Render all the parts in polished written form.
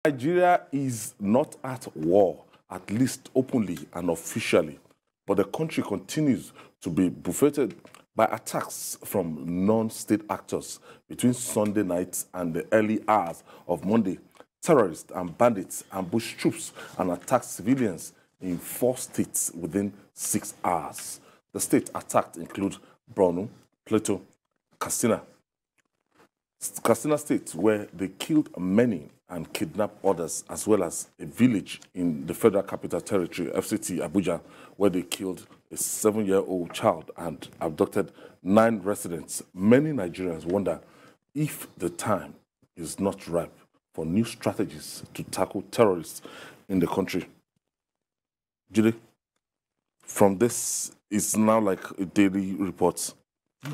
Nigeria is not at war, at least openly and officially, but the country continues to be buffeted by attacks from non-state actors between Sunday night and the early hours of Monday. Terrorists and bandits ambushed troops and attacked civilians in 4 states within 6 hours. The states attacked include Borno, Plateau, Katsina State, where they killed many and kidnapped others, as well as a village in the Federal Capital Territory, FCT, Abuja, where they killed a 7-year-old child and abducted 9 residents. Many Nigerians wonder if the time is not ripe for new strategies to tackle terrorists in the country. Judy, from this, it's now like a daily report.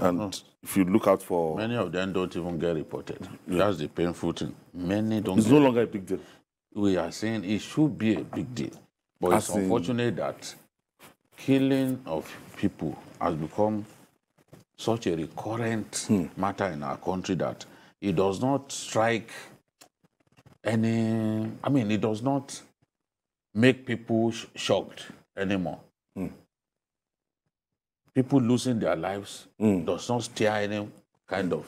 And if you look out for... Many of them don't even get reported. Yeah. That's the painful thing. Many don't. It's no longer a big deal. We are saying it should be a big deal. But it's unfortunate that killing of people has become such a recurrent matter in our country that it does not strike any... I mean, it does not make people shocked anymore. People losing their lives does not stir any kind of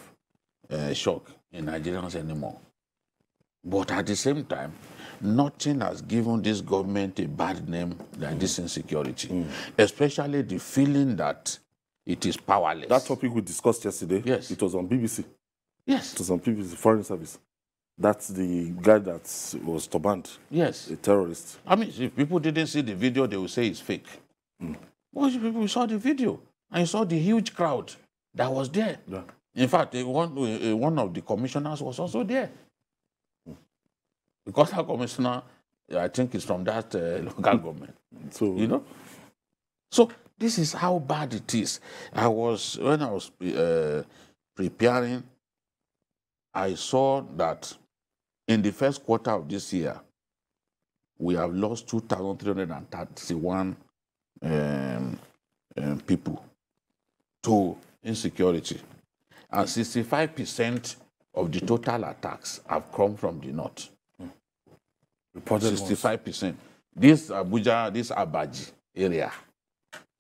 shock in Nigerians anymore. But at the same time, nothing has given this government a bad name like this insecurity, especially the feeling that it is powerless. That topic we discussed yesterday, yes, it was on BBC. Yes. It was on BBC, Foreign Service. That's the guy that was turbaned. Yes. A terrorist. I mean, if people didn't see the video, they would say it's fake. Well, people saw the video and you saw the huge crowd that was there. Yeah. In fact, one of the commissioners was also there. Because our commissioner, I think, is from that local government. So, you know? So this is how bad it is. When I was preparing, I saw that in the first quarter of this year, we have lost 2,331 people to insecurity. And 65% of the total attacks have come from the north. 65%. This Abuja, this Abaji area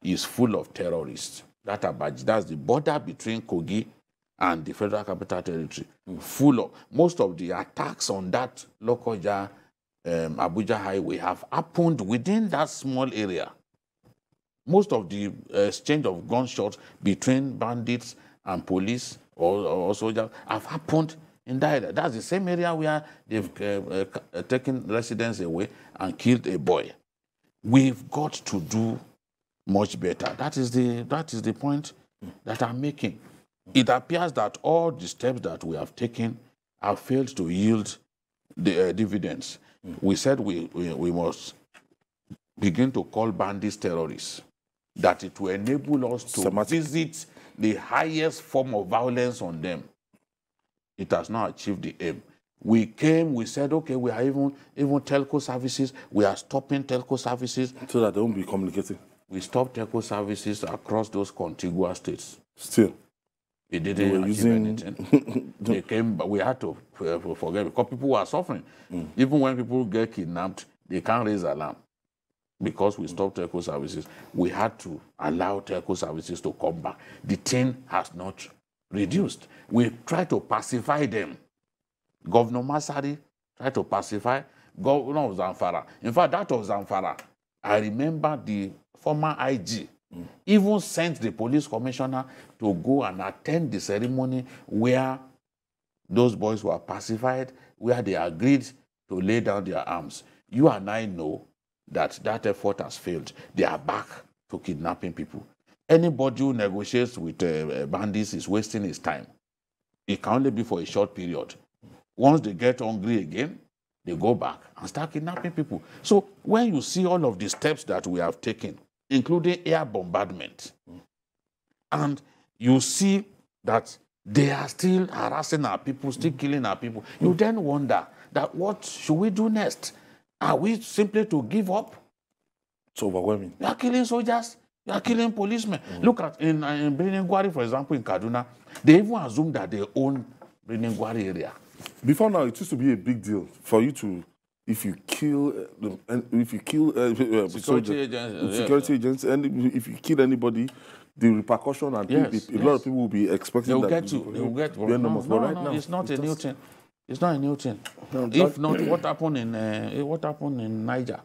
is full of terrorists. That Abaji, that's the border between Kogi and the Federal Capital Territory. Full of, most of the attacks on that Lokoja, Abuja highway have happened within that small area. Most of the exchange of gunshots between bandits and police or soldiers have happened in that area. That's the same area where they've taken residents away and killed a boy. We've got to do much better. That is the point that I'm making. It appears that all the steps that we have taken have failed to yield the dividends. We said we must begin to call bandits terrorists, that it will enable us to visit the highest form of violence on them. It has not achieved the aim. We said, okay, we are even telco services, we are stopping telco services. So that they won't be communicating. We stopped telco services across those contiguous states. Still. It didn't achieve anything. They came, but we had to forget, because people were suffering. Even when people get kidnapped, they can't raise alarm. Because we stopped telco services, we had to allow telco services to come back. The thing has not reduced. We tried to pacify them. Governor Masari tried to pacify Governor of Zamfara. In fact, that of Zamfara, I remember the former IG even sent the police commissioner to go and attend the ceremony where those boys were pacified, where they agreed to lay down their arms. You and I know that effort has failed. They are back to kidnapping people. Anybody who negotiates with bandits is wasting his time. It can only be for a short period. Once they get hungry again, they go back and start kidnapping people. So when you see all of the steps that we have taken, including air bombardment, and you see that they are still harassing our people, still killing our people, you then wonder that what should we do next? Are we simply to give up? It's overwhelming. You are killing soldiers. You are killing policemen. Look at in Birnin Gwari, for example, in Kaduna, they even assume that they own Birnin Gwari area. Before now, it used to be a big deal for you to, if you kill Security agents, security agents, and if you kill anybody, the repercussion and a lot of people will be expecting they will that get you. They will get you. No, No, right now, it's not a new thing. It's not a new thing. No, if not, what happened in Niger,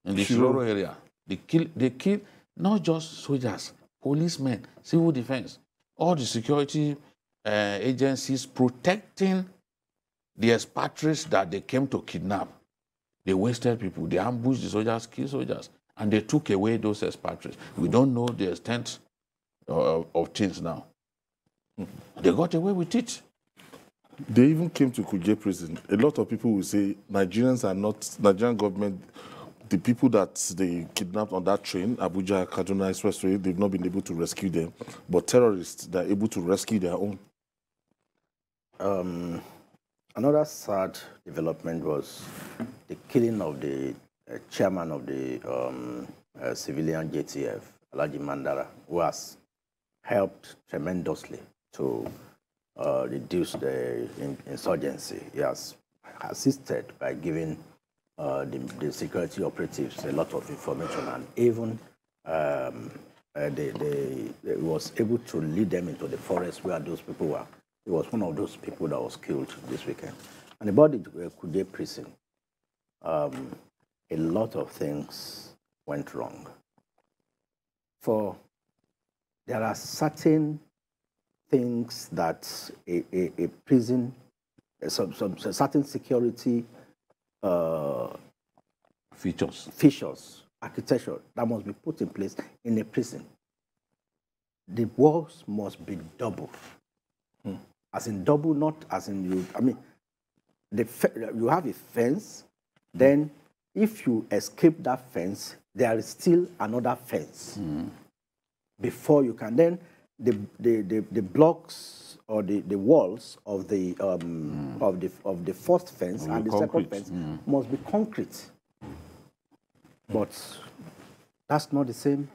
in the Shiroro area? They kill not just soldiers, policemen, civil defense, all the security agencies protecting the expatriates that they came to kidnap. They wasted people. They ambushed the soldiers, killed soldiers, and they took away those expatriates. We don't know the extent of things now. They got away with it. They even came to Kuje prison. A lot of people will say Nigerian government, the people that they kidnapped on that train, Abuja, Kaduna Expressway, they've not been able to rescue them. But terrorists, they're able to rescue their own. Another sad development was the killing of the chairman of the civilian JTF, Alhaji Mandara, who has helped tremendously to reduce the insurgency. He has assisted by giving the security operatives a lot of information, and even they was able to lead them into the forest where those people were. He was one of those people that was killed this weekend. And about the Kuje prison, a lot of things went wrong. For there are certain things that a prison, some certain security features, architecture that must be put in place in a prison. The walls must be double. As in double, not as in you. I mean, you have a fence, then if you escape that fence, there is still another fence before you can. Then the blocks or the walls of the first fence and the second fence must be concrete. But that's not the same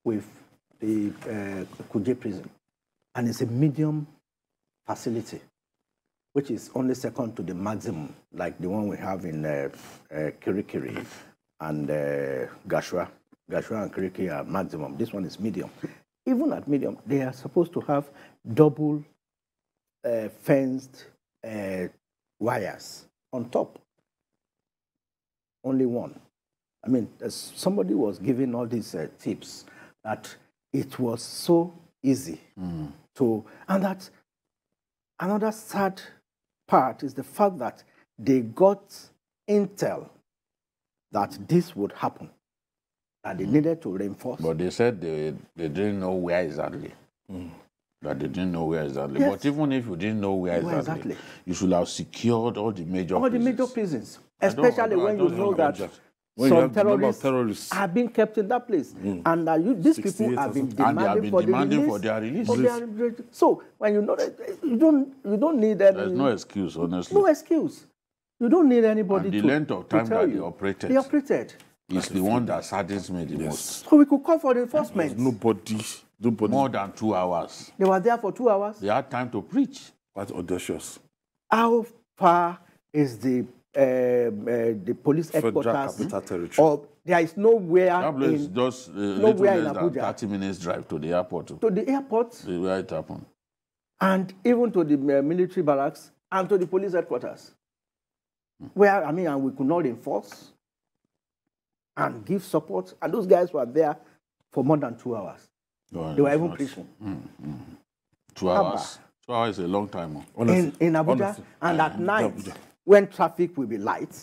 with the Kuje prison, and it's a medium facility, which is only second to the maximum, like the one we have in Kirikiri and Gashua. Gashua and Kirikiri are maximum. This one is medium. Even at medium, they are supposed to have double fenced wires on top. Only one. I mean, somebody was giving all these tips that it was so easy to, and that another sad part is the fact that they got intel that this would happen, that they needed to reinforce. But they said they didn't know where exactly. That they didn't know where exactly. Yes. But even if you didn't know where exactly, you should have secured all the major prisons. The major prisons, especially when you know that some terrorists are being kept in that place, and these people have been demanding for their release. So when you know that, you don't need any. There's no excuse, honestly. No excuse. You don't need anybody. And the length of time that they operated. They operated. Is the one that saddens me the most. So we could call for reinforcement. Nobody. More than 2 hours. They were there for 2 hours. They had time to preach. Quite audacious. How far is the police headquarters? Capital Territory. Or there is nowhere that place in just nowhere in than Abuja. 30 minutes drive to the airport. To the airport. Where it happened. And even to the military barracks and to the police headquarters. Where, I mean, and we could not enforce and give support. And those guys were there for more than 2 hours. They were even preaching. 2 hours. 2 hours is a long time. In Abuja, and at night, when traffic will be light.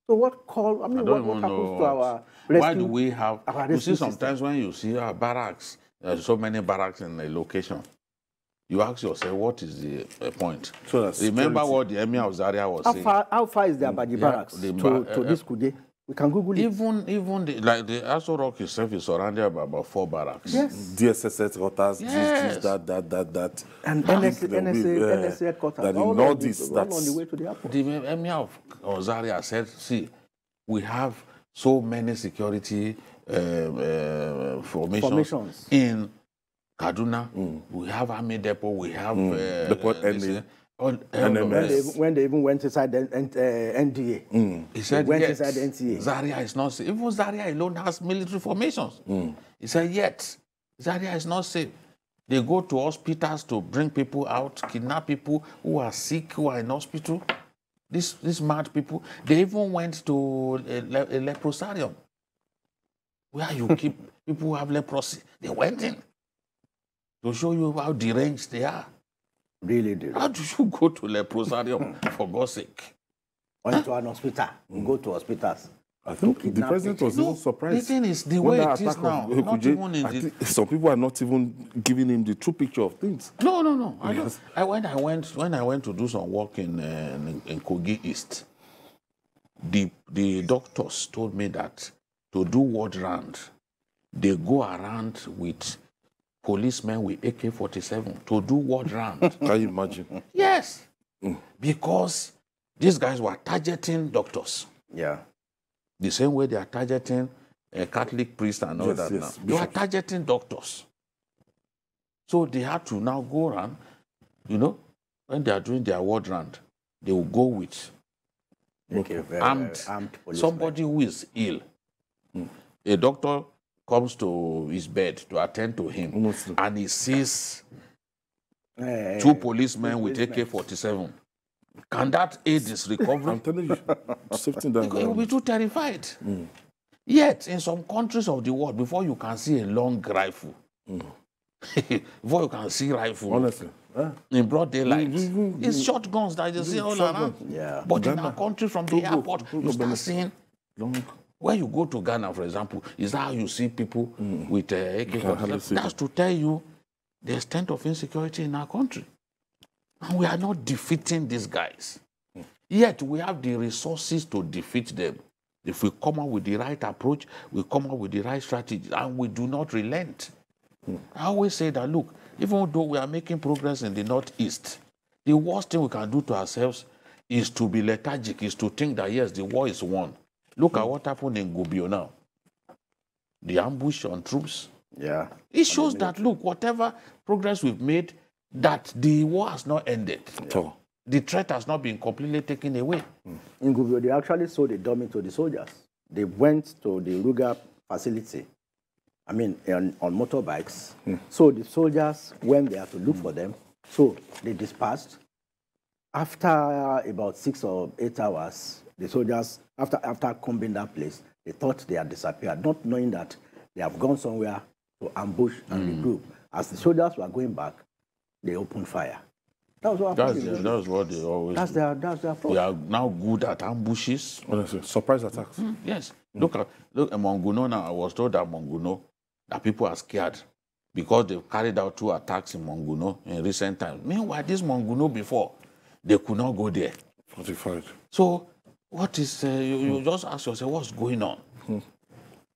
So what call? I mean, what happens to our rescue? Why do we have? You see, sometimes when you see our barracks, there's so many barracks in a location. You ask yourself, what is the point? So remember what the Emir of Zaria was saying. How far is the Abaji barracks to this Kuje? We can Google it. Even the Aso Rock itself is surrounded by about 4 barracks. Yes. DSS headquarters, this, that. And NSA headquarters. That in all this, that's on the way to the airport. The Emir of Zaria said, see, we have so many security formations in Kaduna. We have Army Depot, we have NMS. When they even went inside the NDA. He said, they went yet, inside the NTA. Zaria is not safe. Even Zaria alone has military formations. He said, yet, Zaria is not safe. They go to hospitals to bring people out, kidnap people who are sick, who are in hospital. These mad people. They even went to a leprosarium where you keep people who have leprosy. They went in to show you how deranged they are. Really, really. How do you go to leprosarium, for God's sake? Went to an hospital. Go to hospitals. I think the president was even surprised. The thing is, the way it is now, not even in the... Some people are not even giving him the true picture of things. No. When I went to do some work in Kogi East, the doctors told me that to do ward round, they go around with policemen with AK-47 to do ward round. Can you imagine? Yes. Because these guys were targeting doctors. Yeah. The same way they are targeting Catholic priests and all that now. They are targeting doctors. So they had to now go around, when they are doing their ward round, they will go with armed somebody who is ill. A doctor comes to his bed to attend to him, and he sees two policemen with AK-47. Can that aid his recovery? I'm telling you, safety down. He will be too terrified. Yet, in some countries of the world, before you can see a long rifle, before you can see rifle, honestly, in broad daylight, it's shotguns that you see all around. Yeah. But Ghana, in our country, from the airport, you start seeing long. When you go to Ghana, for example, is that how you see people with AK-47? That's to tell you the extent of insecurity in our country. And we are not defeating these guys. Yet we have the resources to defeat them. If we come up with the right approach, we come up with the right strategy, and we do not relent. I always say that, look, even though we are making progress in the Northeast, the worst thing we can do to ourselves is to be lethargic, is to think that, yes, the war is won. Look at what happened in Gubio now. The ambush on troops. Yeah. It shows that, look, whatever progress we've made, that the war has not ended. Yeah. The threat has not been completely taken away. In Gubio, they actually sold a dummy to the soldiers. They went to the Ruga facility, on motorbikes. So the soldiers went there to look for them. So they dispersed. After about 6 or 8 hours, the soldiers, after combing that place, they thought they had disappeared, not knowing that they have gone somewhere to ambush and regroup. As the soldiers were going back, they opened fire. That was what happened. That's what they always do. That's their approach. They are now good at ambushes. Honestly, surprise attacks. Yes. Look at Monguno now. I was told that Monguno, that people are scared because they've carried out 2 attacks in Monguno in recent times. Meanwhile, this Monguno before, they could not go there. Fortified. So, what is, you just ask yourself, what's going on?